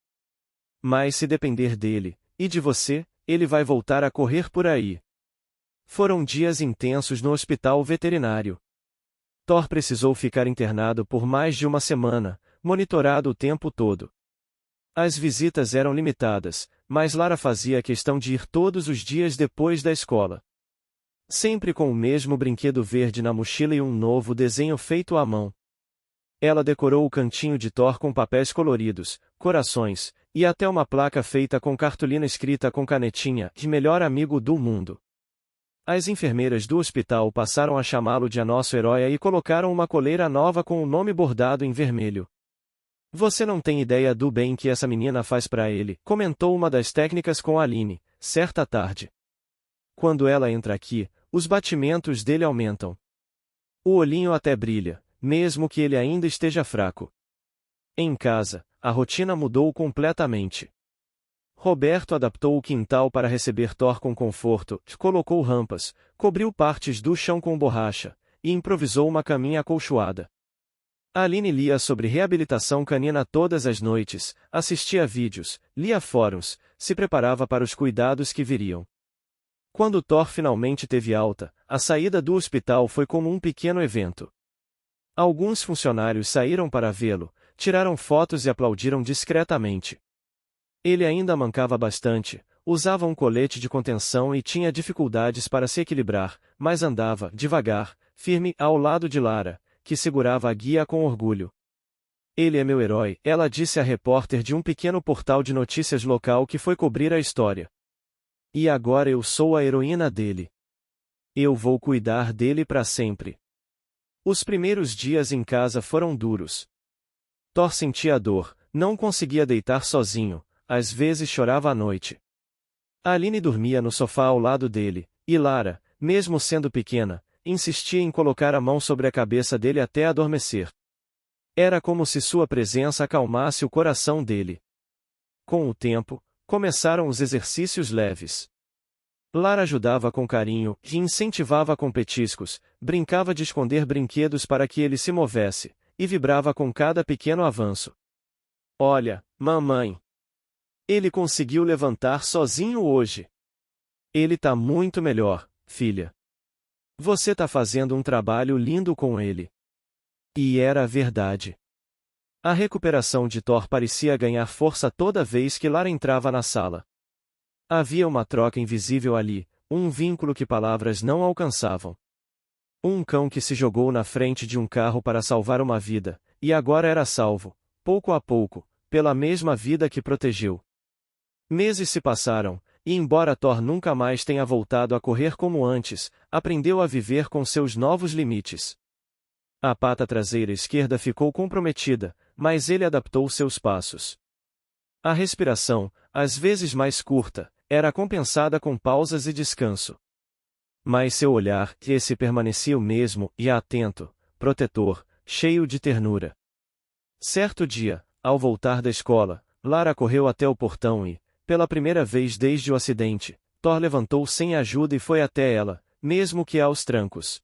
Mas se depender dele, e de você, ele vai voltar a correr por aí. Foram dias intensos no hospital veterinário. Thor precisou ficar internado por mais de uma semana, monitorado o tempo todo. As visitas eram limitadas, mas Lara fazia questão de ir todos os dias depois da escola. Sempre com o mesmo brinquedo verde na mochila e um novo desenho feito à mão. Ela decorou o cantinho de Thor com papéis coloridos, corações, e até uma placa feita com cartolina escrita com canetinha, de melhor amigo do mundo. As enfermeiras do hospital passaram a chamá-lo de nosso herói e colocaram uma coleira nova com o nome bordado em vermelho. Você não tem ideia do bem que essa menina faz pra ele, comentou uma das técnicas com Aline, certa tarde. Quando ela entra aqui, os batimentos dele aumentam. O olhinho até brilha, mesmo que ele ainda esteja fraco. Em casa, a rotina mudou completamente. Roberto adaptou o quintal para receber Thor com conforto, colocou rampas, cobriu partes do chão com borracha, e improvisou uma caminha acolchoada. Aline lia sobre reabilitação canina todas as noites, assistia vídeos, lia fóruns, se preparava para os cuidados que viriam. Quando Thor finalmente teve alta, a saída do hospital foi como um pequeno evento. Alguns funcionários saíram para vê-lo, tiraram fotos e aplaudiram discretamente. Ele ainda mancava bastante, usava um colete de contenção e tinha dificuldades para se equilibrar, mas andava, devagar, firme, ao lado de Lara, que segurava a guia com orgulho. Ele é meu herói, ela disse à repórter de um pequeno portal de notícias local que foi cobrir a história. E agora eu sou a heroína dele. Eu vou cuidar dele para sempre. Os primeiros dias em casa foram duros. Thor sentia dor, não conseguia deitar sozinho, às vezes chorava à noite. Aline dormia no sofá ao lado dele, e Lara, mesmo sendo pequena, insistia em colocar a mão sobre a cabeça dele até adormecer. Era como se sua presença acalmasse o coração dele. Com o tempo, começaram os exercícios leves. Lara ajudava com carinho, e incentivava com petiscos, brincava de esconder brinquedos para que ele se movesse, e vibrava com cada pequeno avanço. Olha, mamãe! Ele conseguiu levantar sozinho hoje. Ele tá muito melhor, filha. Você tá fazendo um trabalho lindo com ele. E era verdade. A recuperação de Thor parecia ganhar força toda vez que Lara entrava na sala. Havia uma troca invisível ali, um vínculo que palavras não alcançavam. Um cão que se jogou na frente de um carro para salvar uma vida, e agora era salvo, pouco a pouco, pela mesma vida que protegeu. Meses se passaram, e embora Thor nunca mais tenha voltado a correr como antes, aprendeu a viver com seus novos limites. A pata traseira esquerda ficou comprometida, mas ele adaptou seus passos. A respiração, às vezes mais curta, era compensada com pausas e descanso. Mas seu olhar, esse permanecia o mesmo e atento, protetor, cheio de ternura. Certo dia, ao voltar da escola, Lara correu até o portão e, pela primeira vez desde o acidente, Thor levantou sem ajuda e foi até ela, mesmo que aos trancos.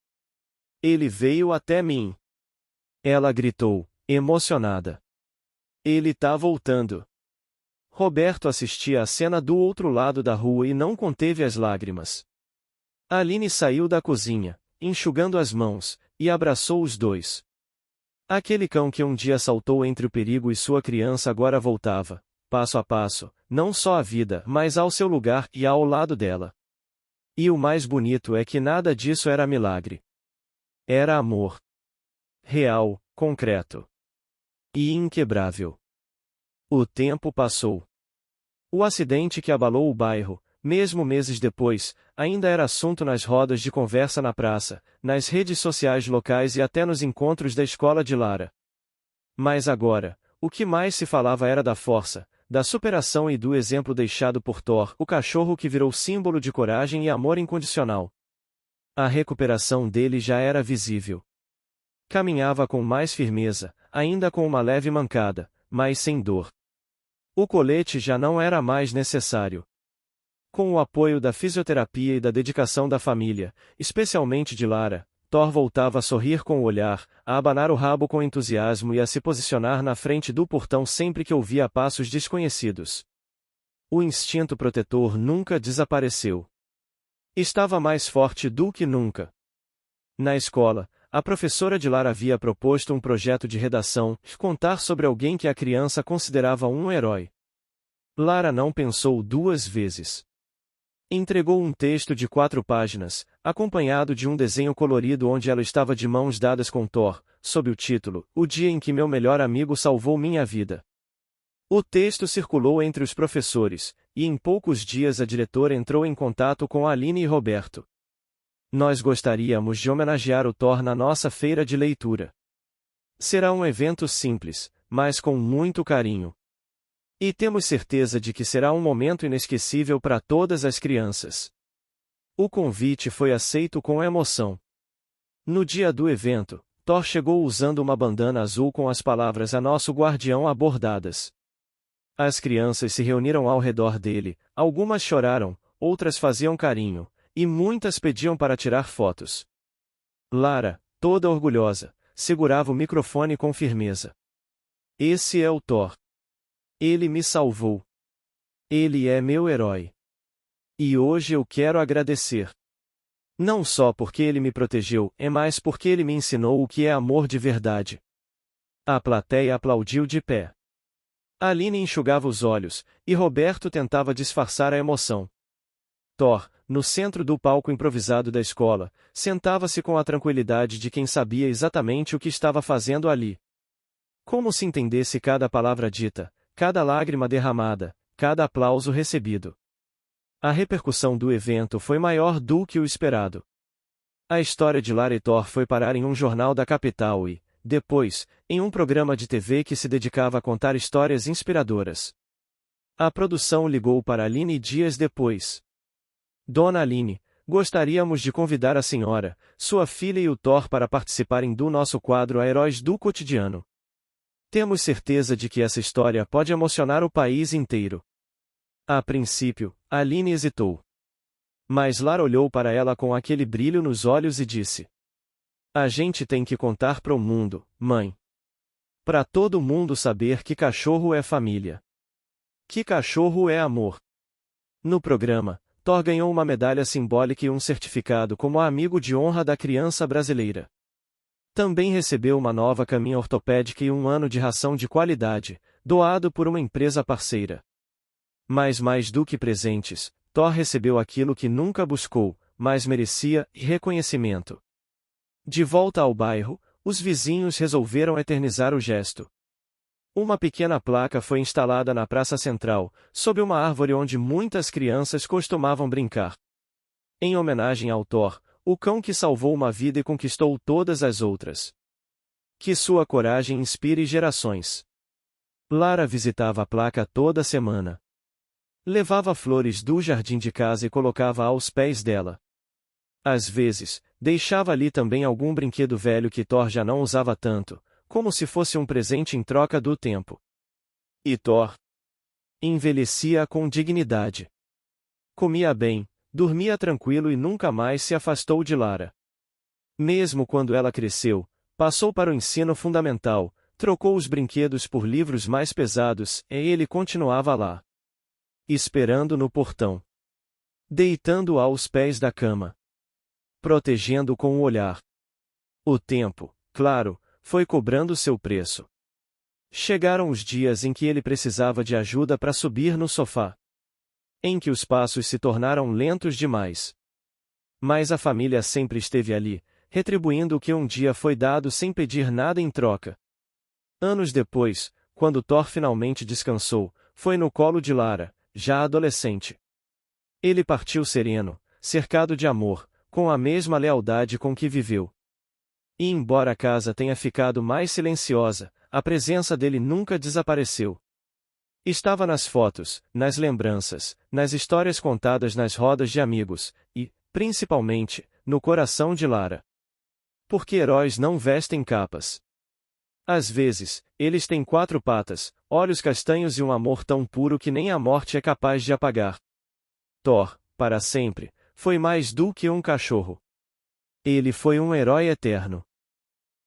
Ele veio até mim. Ela gritou, emocionada. Ele tá voltando. Roberto assistia a cena do outro lado da rua e não conteve as lágrimas. Aline saiu da cozinha, enxugando as mãos, e abraçou os dois. Aquele cão que um dia saltou entre o perigo e sua criança agora voltava, passo a passo, não só à vida, mas ao seu lugar e ao lado dela. E o mais bonito é que nada disso era milagre. Era amor. Real, concreto. E inquebrável. O tempo passou. O acidente que abalou o bairro, mesmo meses depois, ainda era assunto nas rodas de conversa na praça, nas redes sociais locais e até nos encontros da escola de Lara. Mas agora, o que mais se falava era da força, da superação e do exemplo deixado por Thor, o cachorro que virou símbolo de coragem e amor incondicional. A recuperação dele já era visível. Caminhava com mais firmeza, ainda com uma leve mancada, mas sem dor. O colete já não era mais necessário. Com o apoio da fisioterapia e da dedicação da família, especialmente de Lara, Thor voltava a sorrir com o olhar, a abanar o rabo com entusiasmo e a se posicionar na frente do portão sempre que ouvia passos desconhecidos. O instinto protetor nunca desapareceu. Estava mais forte do que nunca. Na escola, a professora de Lara havia proposto um projeto de redação, contar sobre alguém que a criança considerava um herói. Lara não pensou duas vezes. Entregou um texto de 4 páginas, acompanhado de um desenho colorido onde ela estava de mãos dadas com Thor, sob o título, O Dia em que Meu Melhor Amigo Salvou Minha Vida. O texto circulou entre os professores, e em poucos dias a diretora entrou em contato com Aline e Roberto. Nós gostaríamos de homenagear o Thor na nossa feira de leitura. Será um evento simples, mas com muito carinho. E temos certeza de que será um momento inesquecível para todas as crianças. O convite foi aceito com emoção. No dia do evento, Thor chegou usando uma bandana azul com as palavras "A Nosso Guardião" abordadas. As crianças se reuniram ao redor dele, algumas choraram, outras faziam carinho, e muitas pediam para tirar fotos. Lara, toda orgulhosa, segurava o microfone com firmeza. Esse é o Thor. Ele me salvou. Ele é meu herói. E hoje eu quero agradecer. Não só porque ele me protegeu, é mais porque ele me ensinou o que é amor de verdade. A plateia aplaudiu de pé. Aline enxugava os olhos, e Roberto tentava disfarçar a emoção. Thor, no centro do palco improvisado da escola, sentava-se com a tranquilidade de quem sabia exatamente o que estava fazendo ali. Como se entendesse cada palavra dita, cada lágrima derramada, cada aplauso recebido. A repercussão do evento foi maior do que o esperado. A história de Lara e Thor foi parar em um jornal da capital e, depois, em um programa de TV que se dedicava a contar histórias inspiradoras. A produção ligou para Aline dias depois. Dona Aline, gostaríamos de convidar a senhora, sua filha e o Thor para participarem do nosso quadro A Heróis do Cotidiano. Temos certeza de que essa história pode emocionar o país inteiro. A princípio, Aline hesitou. Mas Lara olhou para ela com aquele brilho nos olhos e disse: A gente tem que contar para o mundo, mãe. Para todo mundo saber que cachorro é família. Que cachorro é amor. No programa, Thor ganhou uma medalha simbólica e um certificado como amigo de honra da criança brasileira. Também recebeu uma nova caminha ortopédica e um ano de ração de qualidade, doado por uma empresa parceira. Mas mais do que presentes, Thor recebeu aquilo que nunca buscou, mas merecia, reconhecimento. De volta ao bairro, os vizinhos resolveram eternizar o gesto. Uma pequena placa foi instalada na praça central, sob uma árvore onde muitas crianças costumavam brincar. Em homenagem ao Thor, o cão que salvou uma vida e conquistou todas as outras. Que sua coragem inspire gerações. Lara visitava a placa toda semana. Levava flores do jardim de casa e colocava aos pés dela. Às vezes, deixava ali também algum brinquedo velho que Thor já não usava tanto, como se fosse um presente em troca do tempo. E Thor envelhecia com dignidade. Comia bem, dormia tranquilo e nunca mais se afastou de Lara. Mesmo quando ela cresceu, passou para o ensino fundamental, trocou os brinquedos por livros mais pesados, e ele continuava lá. Esperando no portão. Deitando aos pés da cama. Protegendo com o olhar. O tempo, claro, foi cobrando seu preço. Chegaram os dias em que ele precisava de ajuda para subir no sofá. Em que os passos se tornaram lentos demais. Mas a família sempre esteve ali, retribuindo o que um dia foi dado sem pedir nada em troca. Anos depois, quando Thor finalmente descansou, foi no colo de Lara, já adolescente. Ele partiu sereno, cercado de amor, com a mesma lealdade com que viveu. E embora a casa tenha ficado mais silenciosa, a presença dele nunca desapareceu. Estava nas fotos, nas lembranças, nas histórias contadas nas rodas de amigos, e, principalmente, no coração de Lara. Porque heróis não vestem capas. Às vezes, eles têm 4 patas, olhos castanhos e um amor tão puro que nem a morte é capaz de apagar. Thor, para sempre, foi mais do que um cachorro. Ele foi um herói eterno.